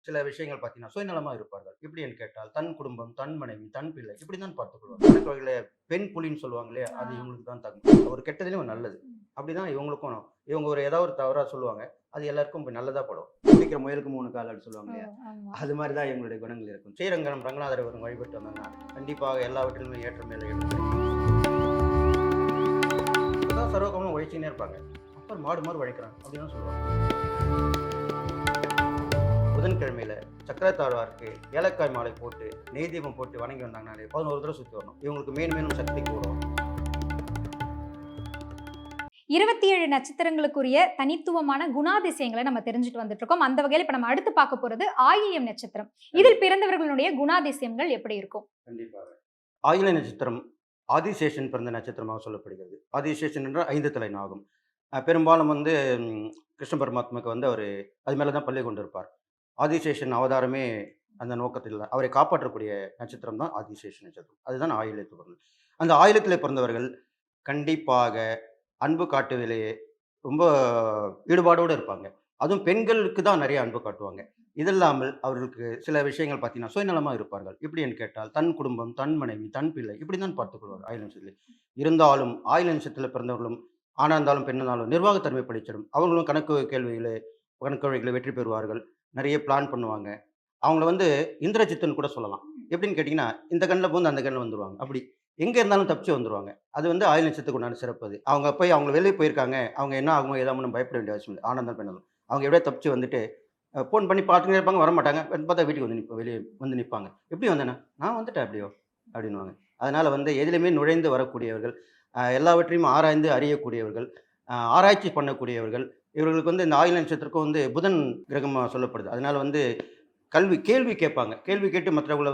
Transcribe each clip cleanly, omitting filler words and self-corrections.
சில விஷயங்கள் பார்த்தீங்கன்னா, சுயநலமா இருப்பார்கள். எப்படி என்று கேட்டால், தன் குடும்பம், தன் மனைவி, தன் பிள்ளை இப்படி தான் பார்த்துக் கொள்வாங்க. கணக்கு வகையில பெண் புலின்னு சொல்லுவாங்க இல்லையா? அது இவங்களுக்கு தான் தகும். ஒரு கெட்டதிலும் ஒரு நல்லது. அப்படிதான் இவங்களுக்கும் இவங்க ஏதாவது ஒரு தவறா சொல்லுவாங்க. அது எல்லாருக்கும் இப்ப நல்லதா படும். "பிடிக்கிற முயலுக்கு 3 கால்" அப்படின்னு சொல்லுவாங்க இல்லையா? அது மாரி தான் இவங்களுடைய குணங்கள் இருக்கும். ஸ்ரீரங்கம் ரங்கநாதர் அவர்கள் வழிபட்டு வந்தாங்கன்னா, கண்டிப்பாக எல்லாவற்றிலுமே ஏற்றம் மேல ஏற்றம் கிடைக்கும். இப்பதான் சர்வகாலமும் உழைச்சுக்கினே இருப்பாங்க. அப்புறம் மாடு மாரி உழைக்கிறாங்க அப்படின்னு தான் சொல்லுவாங்க. புதன்கிழமையில சக்கரத்தாழ்வாருக்கு ஏலக்காய் மாலை போட்டு நெய் தீபம் போட்டு வணங்கி வந்தாங்கனாலே 11 தடவை சுத்தி வரணும். இவங்களுக்கு மேலும் மேலும் சக்தி கூடும். 27 நட்சத்திரங்களுக்குரிய தனித்துவமான குணாதிசயங்களை நம்ம தெரிஞ்சுட்டு வந்துட்டு இருக்கோம். அந்த வகையில இப்ப நம்ம அடுத்து பார்க்க போறது ஆயில்யம் நட்சத்திரம். இதில் பிறந்தவர்களுடைய குணாதிசயங்கள் எப்படி இருக்கும்? கண்டிப்பாக. ஆயில்ய நட்சத்திரம் ஆதிசேஷன் பிறந்த நட்சத்திரமாக சொல்லப்படுகிறது. ஆதிசேஷன் என்றால் 5 தலை நாகம். பெரும்பாலும் கிருஷ்ண பரமாத்மாவுக்கு அவரு அது மேல தான் பள்ளி கொண்டிருப்பார். ஆதிசேஷன் அவதாரமே அந்த நோக்கத்தில் தான். அவரை காப்பாற்றக்கூடிய நட்சத்திரம் தான் ஆதிசேஷன் நட்சத்திரம். அதுதான் ஆயில்யத்தில் பிறந்தது. அந்த ஆயில்யத்திலே பிறந்தவர்கள் கண்டிப்பாக அன்பு காட்டுவதிலே ரொம்ப ஈடுபாடோடு இருப்பாங்க. அதுவும் பெண்களுக்கு தான் நிறைய அன்பு காட்டுவாங்க. இது இல்லாமல் அவர்களுக்கு சில விஷயங்கள் பார்த்தீங்கன்னா, சுயநலமா இருப்பார்கள். எப்படி என்று கேட்டால், தன் குடும்பம், தன் மனைவி, தன் பிள்ளை இப்படி தான் பார்த்துக் கொள்வார்கள் ஆயில்ய நட்சத்திரத்திலே. இருந்தாலும் ஆயில்ய நட்சத்திரத்தில பிறந்தவர்களும் ஆணா இருந்தாலும், பெண்ணா இருந்தாலும் நிர்வாகத்தன்மை படைச்சிடும். அவங்களும் கணக்கு வழிகளில் வெற்றி பெறுவார்கள். நிறைய பிளான் பண்ணுவாங்க. அவங்கள இந்திரஜித்துன்னு கூட சொல்லலாம். எப்படின்னு கேட்டீங்கன்னா, இந்த கண்ல புகுந்து அந்த கண்ல வந்துருவாங்க. அப்படி. எங்க இருந்தாலும் தப்பிச்சு வந்துருவாங்க. அது ஆயுள் நட்சத்திரத்துக்கு உண்டான சிறப்பு அது. அவங்க வெளிய போயிருக்காங்க. அவங்க என்ன ஆகுமோ, ஏதாகுமோன்னு பயப்பட வேண்டிய அவசியம் இல்ல. ஆணா இருந்தாலும், பெண்ணா இருந்தாலும். அவங்க எப்படியோ தப்பிச்சு வந்துட்டு, ஃபோன் பண்ணி பார்த்துட்டே இருப்பாங்க, வரமாட்டாங்க. பார்த்தா வீட்டுக்கு வெளிய வந்து நிப்பாங்க. "எப்படி வந்தேன்னா?" "நான் வந்துட்டேன் எப்படியோ" அப்படின்னுவாங்க. அதனால எதிலுமே நுழைந்து வரக்கூடியவர்கள், எல்லாவற்றையும் ஆராய்ந்து அறியக்கூடியவர்கள், ஆராய்ச்சி பண்ணக்கூடியவர்கள். இவர்களுக்கு இந்த ஆயுள் நட்சத்திரக்கும் புதன் கிரகமா சொல்லப்படுது. அதனால கேள்வி கேட்பாங்க. கேள்வி கேட்டு மற்றவங்கள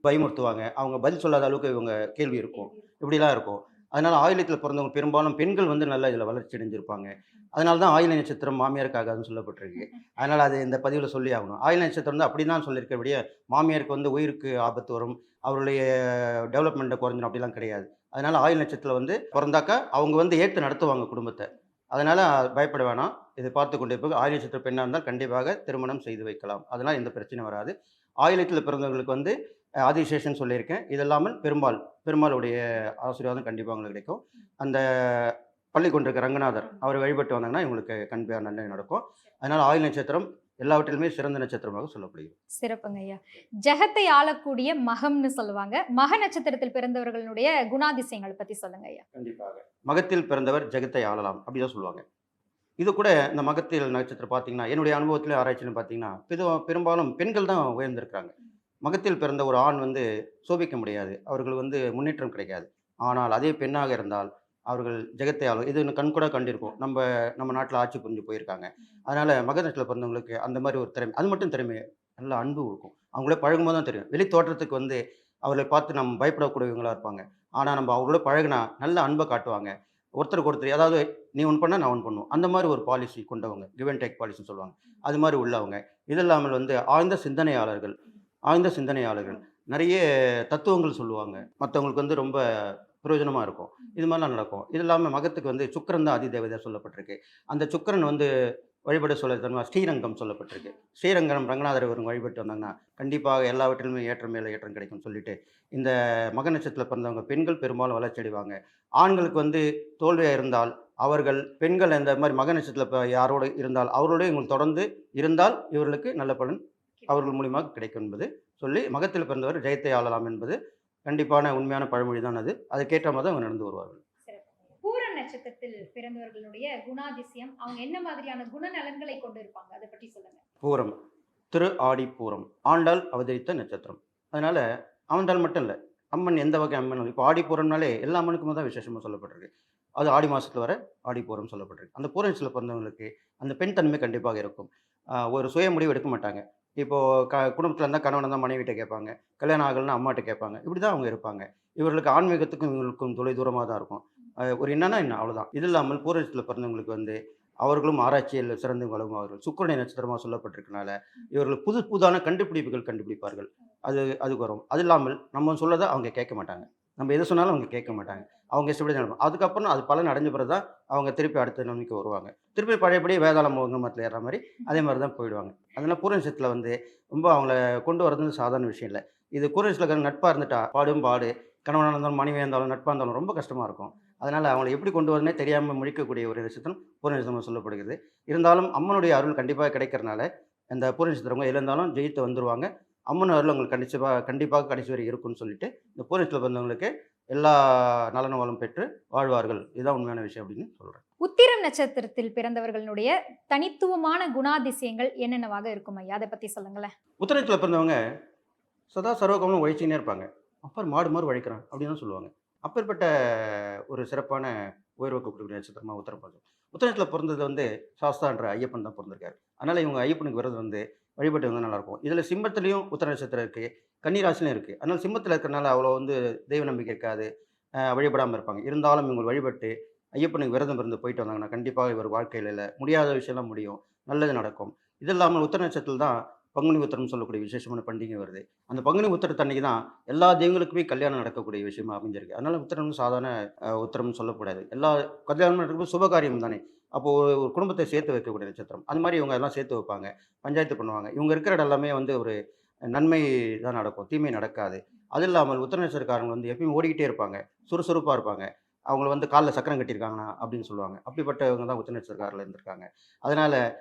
பயமுறுத்துவாங்க. அவங்க பதில் சொல்லாத அளவுக்கு இவங்க கேள்வி இருக்கும். இப்படிலாம் இருக்கும். அதனால ஆயில்யத்தில பிறந்தவங்க பெரும்பாலும் பெண்கள் நல்லா இதில வளர்ச்சி அடைஞ்சிருப்பாங்க. அதனால தான் ஆயில்ய நட்சத்திரம் மாமியாருக்கு ஆகாதுன்னு சொல்லப்பட்டிருக்கு. அதனால அது இந்த பதிவில சொல்லி ஆகணும். ஆயில்ய நட்சத்திரம் அப்படி தான் சொல்லியிருக்கே ஒழிய, மாமியாருக்கு உயிருக்கு ஆபத்து வரும். அவருடைய டெவலப்மெண்ட்ட குறைஞ்சிரும் அப்படிலாம் கிடையாது. அதனால ஆயில்ய நட்சத்திரத்தில பொறந்தாக்கா அவங்க ஏத்து நடத்துவாங்க குடும்பத்த. அதனால பயப்பட வேணாம். இதை பார்த்துக் கொண்டிருப்பது ஆயில்ய நட்சத்திர பெண்ணா இருந்தால் கண்டிப்பாக திருமணம் செய்து வைக்கலாம். அதனால் எந்த பிரச்சனையும் வராது. ஆயில்யத்தில பிறந்தவர்களுக்கு ஆதிசேஷன் சொல்லியிருக்கேன். இது இல்லாமல் பெருமாளுடைய ஆசீர்வாதம் கண்டிப்பா உங்களுக்கு கிடைக்கும். அந்த பள்ளி கொண்டிருக்க ரங்கநாதர் அவரை வழிபட்டு வந்தாங்கன்னா இவங்களுக்கு கண்டிப்பா நன்மை நடக்கும். அதனால ஆயில்ய நட்சத்திரம் எல்லாவற்றிலுமே சிறந்த நட்சத்திரமாக சொல்லப்படுகிறது. சிறப்புங்க ஐயா. ஜெகத்தை ஆளக்கூடிய மகம்னு சொல்லுவாங்க. மக நட்சத்திரத்தில் பிறந்தவர்களுடைய குணாதிசயங்கள் பத்தி சொல்லுங்க ஐயா. கண்டிப்பாக. மகத்தில் பிறந்தவர் ஜெகத்தை ஆளலாம் அப்படிதான் சொல்லுவாங்க. இது கூட இந்த மகத்தில் நட்சத்திரம் பார்த்தீங்கன்னா, என்னுடைய அனுபவத்திலும் ஆராய்ச்சியிலும் பார்த்தீங்கன்னா, பெரும்பாலும் பெண்கள் தான் உயர்ந்திருக்கிறாங்க. மகத்தில் பிறந்த ஒரு ஆண் சோபிக்க முடியாது. அவர்கள் முன்னேற்றம் கிடைக்காது. ஆனால் அதே பெண்ணாக இருந்தால், அவர்கள் ஜெகத்தை ஆளும். இது கண்கூடா கண்டிருக்கோம். நம்ம நாட்ல ஆட்சி புரிஞ்சு போயிருக்காங்க. அதனால மக நட்சத்திரத்தில பிறந்தவங்களுக்கு அந்த மாரி ஒரு திறமை அது மட்டும் திறமை. நல்ல அன்பு இருக்கும். அவங்களோட பழகும்போது தான் தெரியும். வெளி தோற்றத்துக்கு அவர்களை பார்த்து நம்ம பயப்படக்கூடியவங்களா இருப்பாங்க. ஆனா நம்ம அவங்களோட பழகுனா நல்ல அன்ப காட்டுவாங்க. ஒருத்தருக்கு ஒருத்தர் அதாவது நீ ஒண்ணு பண்ணா நான் ஒண்ணு பண்ணுவோம். அந்த மாரி ஒரு பாலிசி கொண்டவங்க. கிவ் அண்ட் டேக் பாலிசின்னு சொல்லுவாங்க. அது மாரி உள்ளவங்க. இது இல்லாமல் ஆழ்ந்த சிந்தனையாளர்கள். ஆழ்ந்த சிந்தனையாளர்கள். நெறைய தத்துவங்கள் சொல்லுவாங்க. மத்தவங்களுக்கு ரொம்ப பிரயோஜனமா இருக்கும். இது மாரிலாம் நடக்கும். இது இல்லாம மகத்துக்கு சுக்கிரன் தான் அதிதேவதையா சொல்லப்பட்டிருக்கு. அந்த சுக்கிரன் வழிபட சொல்ல ஸ்ரீரங்கம் சொல்லப்பட்டிருக்கு. ஸ்ரீரங்கம் ரங்கநாதர் இவங்க வழிபட்டு வந்தாங்கன்னா, கண்டிப்பாக எல்லாவற்றிலுமே ஏற்றம் மேல ஏற்றம் கிடைக்கும்னு சொல்லிட்டு, இந்த மக நட்சத்திரத்தில பிறந்தவங்க பெண்கள் பெரும்பாலும் வளர்ச்சி அடைவாங்க. ஆண்களுக்கு தோல்வியா இருந்தால், அவர்கள் பெண்கள் இந்த மாரி மக நட்சத்திரத்தில யாரோடு இருந்தால், அவரோட இவங்க தொடர்ந்து இருந்தால், இவர்களுக்கு நல்ல பலன் அவர்கள் மூலியமாக கிடைக்கும் என்பது சொல்லி, மகத்தில் பிறந்தவர் ஜெயத்தை ஆளலாம் என்பது கண்டிப்பான உண்மையான பழமொழி தான் அது. அதுக்கேற்ற மாரி தான் அவங்க நடந்து வருவார்கள். பூரம் நட்சத்திரத்தில் பிறந்தவர்களுடைய குணாதிசயம், அவங்க என்ன மாதிரியான குணநலன்களை கொண்டு இருப்பாங்க? அத பற்றி சொல்லுங்க. பூரம். திரு ஆடி பூரம். ஆண்டாள் அவதரித்த நட்சத்திரம். அதனால ஆண்டாள் மட்டும் இல்ல. அம்மன் எந்த வகை அம்மன் இப்போ ஆடி பூரம்னாலே எல்லா அம்மனுக்குமே தான் விசேஷமா சொல்லப்பட்டிருக்கு. அது ஆடி மாசத்துல வர ஆடி பூரம் சொல்லப்பட்டிருக்கு. அந்த பூர நட்சத்திரத்தில பிறந்தவங்களுக்கு அந்த பெண் தன்மை கண்டிப்பாக இருக்கும். ஒரு சுய முடிவு எடுக்க மாட்டாங்க. இப்போ குடும்பத்தில இருந்தா கணவன் இருந்தா மனைவிட்ட கேட்பாங்க. கல்யாணம் ஆகலன்னா அம்மாட்ட கேட்பாங்க. இப்படி தான் அவங்க இருப்பாங்க. இவர்களுக்கு ஆன்மீகத்துக்கும் இவங்களுக்கும் தொலைதூரமா தான் இருக்கும். ஒரு என்னன்னா என்ன அவ்வளோதான். இது இல்லாமல் பூர நட்சத்திரத்தில பிறந்தவங்களுக்கு அவர்களும் ஆராய்ச்சியில் சிறந்து விளங்குவார்கள். சுக்கிரனுடைய நட்சத்திரமா சொல்லப்பட்டிருக்கனால, இவர்கள் புது புதான கண்டுபிடிப்புகள் கண்டுபிடிப்பார்கள். அது அதுக்கு வரும். அது இல்லாமல் நம்ம சொல்றத அவங்க கேட்க மாட்டாங்க. நம்ம எது சொன்னாலும் அவங்க கேட்க மாட்டாங்க. அவங்க இஷ்டப்படி தான் நடக்கும். அதுக்கப்புறம் அது பலன் அடைஞ்ச பிறகு தான் அவங்க திருப்பி அடுத்த நிலைமைக்கு வருவாங்க. திருப்பி பழையபடி வேதாளம் மரத்துல ஏறுற மாரி அதே மாரி தான் போயிடுவாங்க. அதனால பூர்வ நட்சத்திரத்தில வந்து ரொம்ப அவங்கள கொண்டு வரது வந்து சாதாரண விஷயம் இல்ல. இது பூர்வ நட்சத்திரக்காரங்க நட்பா இருந்துட்டா, பாடும் பாடு, கணவனா இருந்தாலும், மனைவியா இருந்தாலும், நட்பா இருந்தாலும் ரொம்ப கஷ்டமா இருக்கும். அதனால அவங்கள எப்படி கொண்டு வரதுன்னே தெரியாம முழிக்கக்கூடிய ஒரு நட்சத்திரம் பூர்வ நட்சத்திரம் சொல்லப்படுகிறது. இருந்தாலும் அம்மனுடைய அருள் கண்டிப்பா கிடைக்கிறனால, அந்த பூர்வ நட்சத்திரவங்க எதுல இருந்தாலும் ஜெயித்து வந்துருவாங்க. அம்மன் அருள் உங்களுக்கு கண்டிப்பாக கடைசி வரை இருக்கும்னு சொல்லிட்டு, இந்த பூர்வ நட்சத்திரத்தில பிறந்தவங்களுக்கு எல்லா நலனும் வளம் பெற்று வாழ்வார்கள். இதுதான் உண்மையான விஷயம் அப்படின்னு சொல்றேன். உத்திரம் நட்சத்திரத்தில் பிறந்தவர்களுடைய தனித்துவமான குணாதிசயங்கள் என்னென்னவாக இருக்கும் ஐயா? அத பத்தி சொல்லுங்களேன். உத்திரத்தில பிறந்தவங்க சதா சர்வகாலமும் உழைச்சிக்கினே இருப்பாங்க. "அப்பர் மாடு மாரி உழைக்கிறான்" அப்படின்னு தான் சொல்லுவாங்க. அப்பேற்பட்ட ஒரு சிறப்பான உயர்வு கொடுக்கக்கூடிய நட்சத்திரமா உத்திரம் பிறந்தது. உத்திரத்தில பிறந்தது வந்து சாஸ்தான்ற ஐயப்பன் தான் பொறந்திருக்காரு. அதனால இவங்க ஐயப்பனுக்கு விரதம் வந்து வழிபட்டு வந்தா நல்லாயிருக்கும். இதில சிம்மத்திலயும் உத்திர நட்சத்திரம் இருக்கு. கன்னி ராசிலயும் இருக்கு. அதனால சிம்மத்தில இருக்கிறனால அவ்வளோ வந்து தெய்வ நம்பிக்கை இருக்காது. வழிபடாம இருப்பாங்க. இருந்தாலும் இவங்க வழிபட்டு ஐயப்பனுக்கு விரதம் இருந்து போயிட்டு வந்தாங்கன்னா, கண்டிப்பா இவர் வாழ்க்கையில முடியாத விஷயம்லாம் முடியும். நல்லது நடக்கும். இது இல்லாம உத்திர நட்சத்திரத்தில தான் பங்குனி உத்திரம்னு சொல்லக்கூடிய விசேஷமான பண்டிகை வருது. அந்த பங்குனி உத்திரத்தன்னைக்கு தான் எல்லா தெய்வங்களுக்குமே கல்யாணம் நடக்கக்கூடிய விஷயமா அமைஞ்சிருக்கு. அதனால உத்திரம் வந்து சாதாரண உத்திரம்னு சொல்லக்கூடாது. எல்லா கல்யாணம் நடக்கும்போது சுபகாரியம் தானே! அப்போ ஒரு குடும்பத்தை சேர்த்து வைக்கக்கூடிய நட்சத்திரம். அது மாரி இவங்க எல்லாம் சேர்த்து வைப்பாங்க. பஞ்சாயத்து பண்ணுவாங்க. இவங்க இருக்கிற இடம் எல்லாமே வந்து ஒரு நன்மை தான் நடக்கும். தீமை நடக்காது. அது இல்லாமல் உத்திர நட்சத்திரக்காரங்க வந்து எப்பயும் ஓடிக்கிட்டே இருப்பாங்க. சுறுசுறுப்பா இருப்பாங்க. அவங்கள வந்து கால்ல சக்கரம் கட்டியிருக்காங்கன்னா அப்படின்னு சொல்லுவாங்க. அப்படிப்பட்டவங்க தான் உத்திர நட்சத்திரக்காரர்ல இருந்திருக்காங்க. அதனால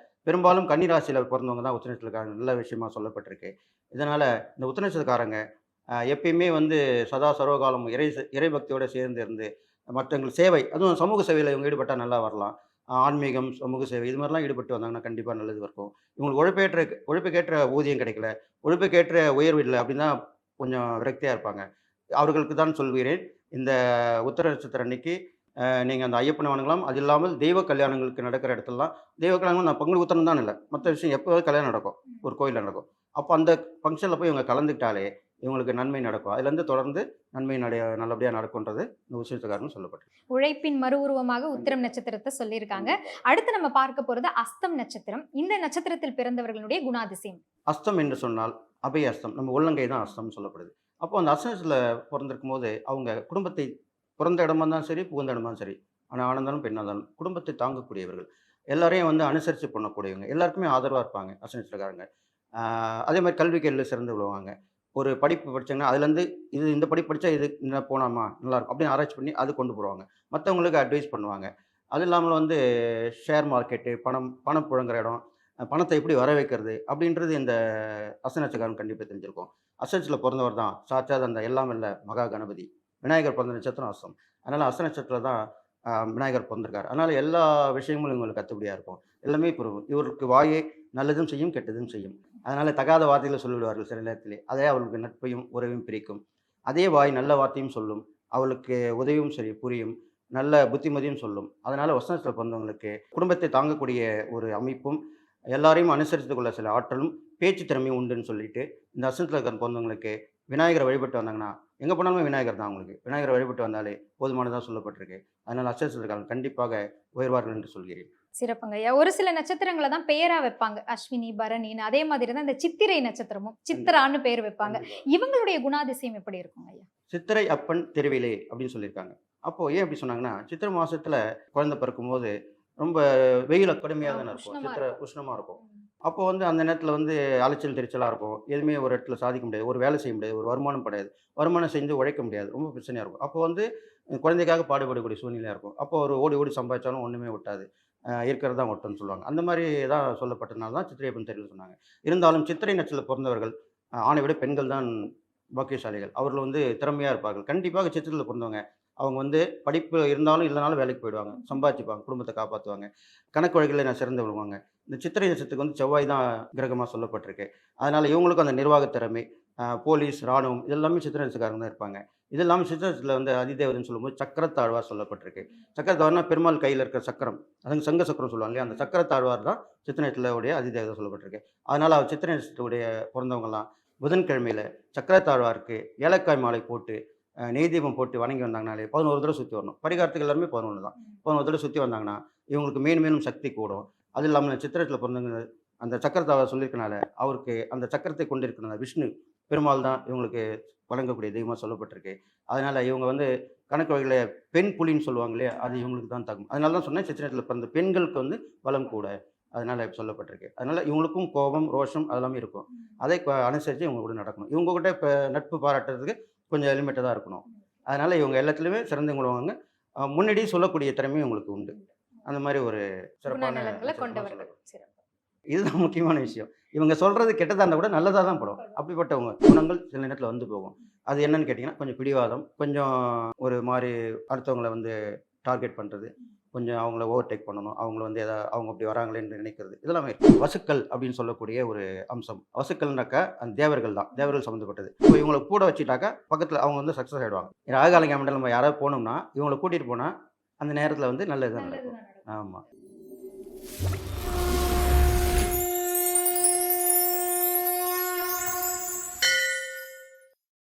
பெரும்பாலும் கன்னி ராசியில பிறந்தவங்க தான் உத்திர நட்சத்திரக்காரங்க நல்ல விஷயமா சொல்லப்பட்டிருக்கு. இதனால இந்த உத்திர நட்சத்திரக்காரங்க எப்பயுமே வந்து சதா சர்வகாலம் இறை பக்தியோட சேர்ந்து இருந்து மற்றவங்களுக்கு சேவை, அதுவும் சமூக சேவையில இவங்க ஈடுபட்டா நல்லா வரலாம். ஆன்மீகம், சமூக சேவை இது மாரிலாம் ஈடுபட்டு வந்தாங்கன்னா கண்டிப்பா நல்லது இருக்கும். இவங்களுக்கு உழைப்புக்கேற்ற ஊதியம் கிடைக்கல, உழைப்புக்கேற்ற உயர்வு இல்ல அப்படின்னா கொஞ்சம் விரக்தியா இருப்பாங்க. அவர்களுக்கு தான் சொல்கிறேன். இந்த உத்திர நட்சத்திரம் அன்னைக்கு நீங்க அந்த ஐயப்பனை வணங்கலாம். அது இல்லாமல் தெய்வ கல்யாணங்களுக்கு நடக்கிற இடத்துலலாம் தெய்வ கல்யாணம் நான் பங்குனி உத்திரம் தான் இல்ல. மத்த விஷயம் எப்போவாவது கல்யாணம் நடக்கும். ஒரு கோயில்ல நடக்கும். அப்போ அந்த ஃபங்ஷன்ல போய் இவங்க கலந்துக்கிட்டாலே, இவங்களுக்கு நன்மை நடக்கும். அதுலேருந்து தொடர்ந்து நன்மை நல்லபடியா நடக்கும்ன்றது இந்த விசேஷகாரன்னு சொல்லப்பட்டிருக்கு. உழைப்பின் மறு உருவமாக உத்திரம் கண்டிப்பா. நட்சத்திரத்த சொல்லியிருக்காங்க. கண்டிப்பா. அடுத்து நம்ம பார்க்க போறது அஸ்தம் நட்சத்திரம். இந்த நட்சத்திரத்தில் பிறந்தவர்களுடைய குணாதிசயம். அஸ்தம் என்று சொன்னால் அபய அஸ்தம். நம்ம உள்ளங்கை தான் அஸ்தம்னு சொல்லப்படுது. அப்போ அந்த அஸ்தமத்தில பொறந்திருக்கும்போது, அவங்க குடும்பத்தை பிறந்த இடமா இருந்தாலும் சரி, புகுந்த இடமா இருந்தாலும் சரி, ஆணா இருந்தாலும், பெண்ணா இருந்தாலும் குடும்பத்தை தாங்கக்கூடியவர்கள். எல்லாரையும் வந்து அனுசரிச்சு பண்ணக்கூடியவங்க. எல்லாருக்குமே ஆதரவா இருப்பாங்க அஸ்தமத்திலக்காரங்க. அதே மாரி கல்வி கேள்வியில சிறந்து விளங்குவாங்க. ஒரு படிப்பு படிச்சாங்கன்னா, அதுலேருந்து இந்த படிப்பு படிச்சா இது போலாமா? நல்லாயிருக்கும். அப்படின்னு ஆராய்ச்சி பண்ணி அது கொண்டு போடுவாங்க. மத்தவங்களுக்கு அட்வைஸ் பண்ணுவாங்க. அது இல்லாமல வந்து ஷேர் மார்க்கெட்டு, பணம் புழங்குற இடம், பணத்த எப்படி வர வைக்கிறது? அப்படின்றது இந்த அஸ்த நட்சத்திரக்காரனுக்கு கண்டிப்பா தெரிஞ்சிருக்கும். அஸ்தத்துல பொறந்தவர் தான் சாட்சாத் அந்த எல்லாம் வல்ல மகா கணபதி. விநாயகர் பொறந்த நட்சத்திரம் அஸ்தம். அதனால அஸ்த நட்சத்திரத்தில தான் விநாயகர் பொறந்திருக்காரு. அதனால எல்லா விஷயங்களும் இவங்களுக்கு கத்துப்படியா இருக்கும். எல்லாமே புரியும். இவருக்கு வாயே நல்லதும் செய்யும், கெட்டதும் செய்யும். அதனால தகாத வார்த்தைகள சொல்லிவிடுவார்கள் சில நேரத்திலே. அதே அவர்களுக்கு நட்பையும், உறவையும் பிரிக்கும். அதே வாய் நல்ல வார்த்தையும் சொல்லும். அவளுக்கு உதவியும் சரி புரியும். நல்ல புத்திமதியும் சொல்லும். அதனால வசனத்தில பிறந்தவங்களுக்கு குடும்பத்தை தாங்கக்கூடிய ஒரு அமைப்பும், எல்லாரையும் அனுசரித்துக் கொள்ள சில ஆற்றலும், பேச்சு திறமையும் உண்டுன்னு சொல்லிட்டு, இந்த அஸ்தத்தில இருக்கிற பொறந்தவங்களுக்கு விநாயகர வழிபட்டு வந்தாங்கன்னா, எங்க போனாலுமே விநாயகர் தான் அவங்களுக்கு. விநாயகர வழிபட்டு வந்தாலே போதுமானதா சொல்லப்பட்டிருக்கு. அதனால அஸ்தத்தில இருக்கிறவங்க கண்டிப்பாக உயர்வார்கள் என்று சொல்கிறேன். சிறப்புங்க ஐயா. ஒரு சில நட்சத்திரங்கள தான் பெயரா வைப்பாங்க. அஸ்வினி, பரணின்னு. அதே மாதிரி தான் இந்த சித்திரை நட்சத்திரமும், கண்டிப்பா. சித்ரான்னு பேர் வைப்பாங்க. கண்டிப்பா. இவங்களுடைய குணாதிசயம் எப்படி இருக்குங்க ஐயா? சித்திரை அப்பன் தெருவிலே அப்படின்னு சொல்லியிருக்காங்க. அப்போ ஏன் அப்படி சொன்னாங்கன்னா, சித்திரை மாசத்துல குழந்தை பிறக்கும்போது, ரொம்ப வெயில் கடுமையா தானே இருக்கும். உஷ்ணமா இருக்கும். உஷ்ணமா இருக்கும். ம். அப்போ வந்து அந்த நேரத்துல வந்து அலைச்சல் திருச்சலா இருக்கும். எதுவுமே ஒரு இடத்துல சாதிக்க முடியாது. ஒரு வேலை செய்ய முடியாது. ஒரு வருமானம் கிடையாது. வருமானம் செஞ்சு உழைக்க முடியாது. ரொம்ப பிரச்சனையா இருக்கும். அப்போ வந்து குழந்தைக்காக பாடுபடக்கூடிய சூழ்நிலையா இருக்கும். அப்போ ஒரு ஓடி ஓடி சம்பாதிச்சாலும் ஒண்ணுமே ஒட்டாது. இருக்கிறது தான் ஒட்டும்ன்னு சொல்லுவாங்க. அந்த மாரி தான் சொல்லப்பட்டதுனால தான் சித்திரை அப்பன் தெருவுன்னு சொன்னாங்க. இருந்தாலும் சித்திரை நட்சத்திரத்தில பொறந்தவர்கள் ஆணை விட பெண்கள் தான் பாக்கியசாலிகள். அவர்கள் வந்து திறமையா இருப்பார்கள். கண்டிப்பாக சித்திரத்தில பொறந்தவங்க. அவங்க வந்து படிப்பு இருந்தாலும், இல்லனாலும் வேலைக்கு போயிடுவாங்க. சம்பாதிச்சுப்பாங்க. குடும்பத்த காப்பாத்துவாங்க. கணக்கு வழக்குல நான் சிறந்து விளங்குவாங்க. இந்த சித்திரை நட்சத்திரத்துக்கு வந்து செவ்வாய் தான் கிரகமா சொல்லப்பட்டிருக்கு. அதனால இவங்களுக்கும் அந்த நிர்வாக திறமை, போலீஸ், ராணுவம் இது எல்லாமே சித்திரை நட்சத்திரக்காரங்க தான் இருப்பாங்க. இது இல்லாம சித்திரை நட்சத்திரத்தில வந்து அதிதேவதைன்னு சொல்லும்போது சக்கரத்தாழ்வார் சொல்லப்பட்டிருக்கு. சக்கரத்தாழ்வார்னா பெருமாள் கையில இருக்கிற சக்கரம். அதாங்க சங்க சக்கரம் சொல்லுவாங்க இல்லையா? அந்த சக்கரத்தாழ்வார் தான் சித்திரை நட்சத்திரத்துடைய அதிதேவதை சொல்லப்பட்டிருக்கு. அதனால அவர் சித்திரை நட்சத்திரத்துடைய பொறந்தவங்கலாம் புதன்கிழமையில சக்கரத்தாழ்வாருக்கு ஏலக்காய் மாலை போட்டு நெய் தீபம் போட்டு வணங்கி வந்தாங்கனாலே 11 தடவ சுத்தி வரணும். பரிகாரத்துக்கு எல்லாருமே 11 தான். 11 தடவ சுத்தி வந்தாங்கன்னா, இவங்களுக்கு மேலும் மேலும் சக்தி கூடும். அது இல்லாம சித்திரத்தில பிறந்தவங்க அந்த சக்கரத்த சொல்லியிருக்கனால, அவருக்கு அந்த சக்கரத்தை கொண்டிருக்கிற விஷ்ணு பெருமாள் தான் இவங்களுக்கு வழங்கக்கூடிய தெய்வமாக சொல்லப்பட்டிருக்கு. அதனால் இவங்க வந்து கணக்கு வகையில் பெண் புலின்னு சொல்லுவாங்க இல்லையா, அது இவங்களுக்கு தான் தகும். அதனால தான் சொன்னேன், சித்திரத்தில் பிறந்த பெண்களுக்கு வந்து பலம் கூட. அதனால் சொல்லப்பட்டிருக்கு. அதனால் இவங்களுக்கும் கோபம், ரோஷம் அதெல்லாமே இருக்கும். அதை அனுசரித்து இவங்க கூட நடக்கணும். இவங்க கூட இப்போ நட்பு பாராட்டுறதுக்கு கொஞ்சம் லிமிட்டாக தான் இருக்கணும். அதனால் இவங்க எல்லாத்துலேயுமே சிறந்தவங்களுவாங்க. முன்னாடியே சொல்லக்கூடிய திறமையும் இவங்களுக்கு உண்டு. அந்த மாதிரி ஒரு சிறப்பான குணநலன்களை நட்சத்திரமா கொண்டவர்கள். சொல்லலாம். சிறப்பு. இதுதான் முக்கியமான விஷயம். இவங்க சொல்றது கெட்டதா இருந்தா கூட நல்லதா தான் படும். அப்படிப்பட்டவங்க குணங்கள் சில நேரத்துல வந்து போகும். அது என்னன்னு கேட்டீங்கன்னா, கொஞ்சம் பிடிவாதம், கொஞ்சம் ஒரு மாரி அடுத்தவங்கள வந்து டார்கெட் பண்றது, கொஞ்சம் அவங்கள ஓவர்டேக் பண்ணணும். அவங்கள வந்து அவங்க அப்படி வராங்களேன்னு நினைக்கிறது. இதெல்லாமே இருக்கு. வசுக்கள் அப்படின்னு சொல்லக்கூடிய ஒரு அம்சம். வசுக்கள்னாக்கா அந்த தேவர்கள் தான். தேவர்கள் சம்மந்தப்பட்டது. இப்போ இவங்கள கூட வச்சுட்டாக்கா, பக்கத்துல அவங்க வந்து சக்சஸ் ஆயிடுவாங்க. ராகுகால கேமரால நம்ம யாராவது போனோம்னா, இவங்கள கூட்டிட்டு போனா, அந்த நேரத்துல வந்து நல்லது தான் நல்லது நடக்கும். தான் நடக்கும். ஆமா.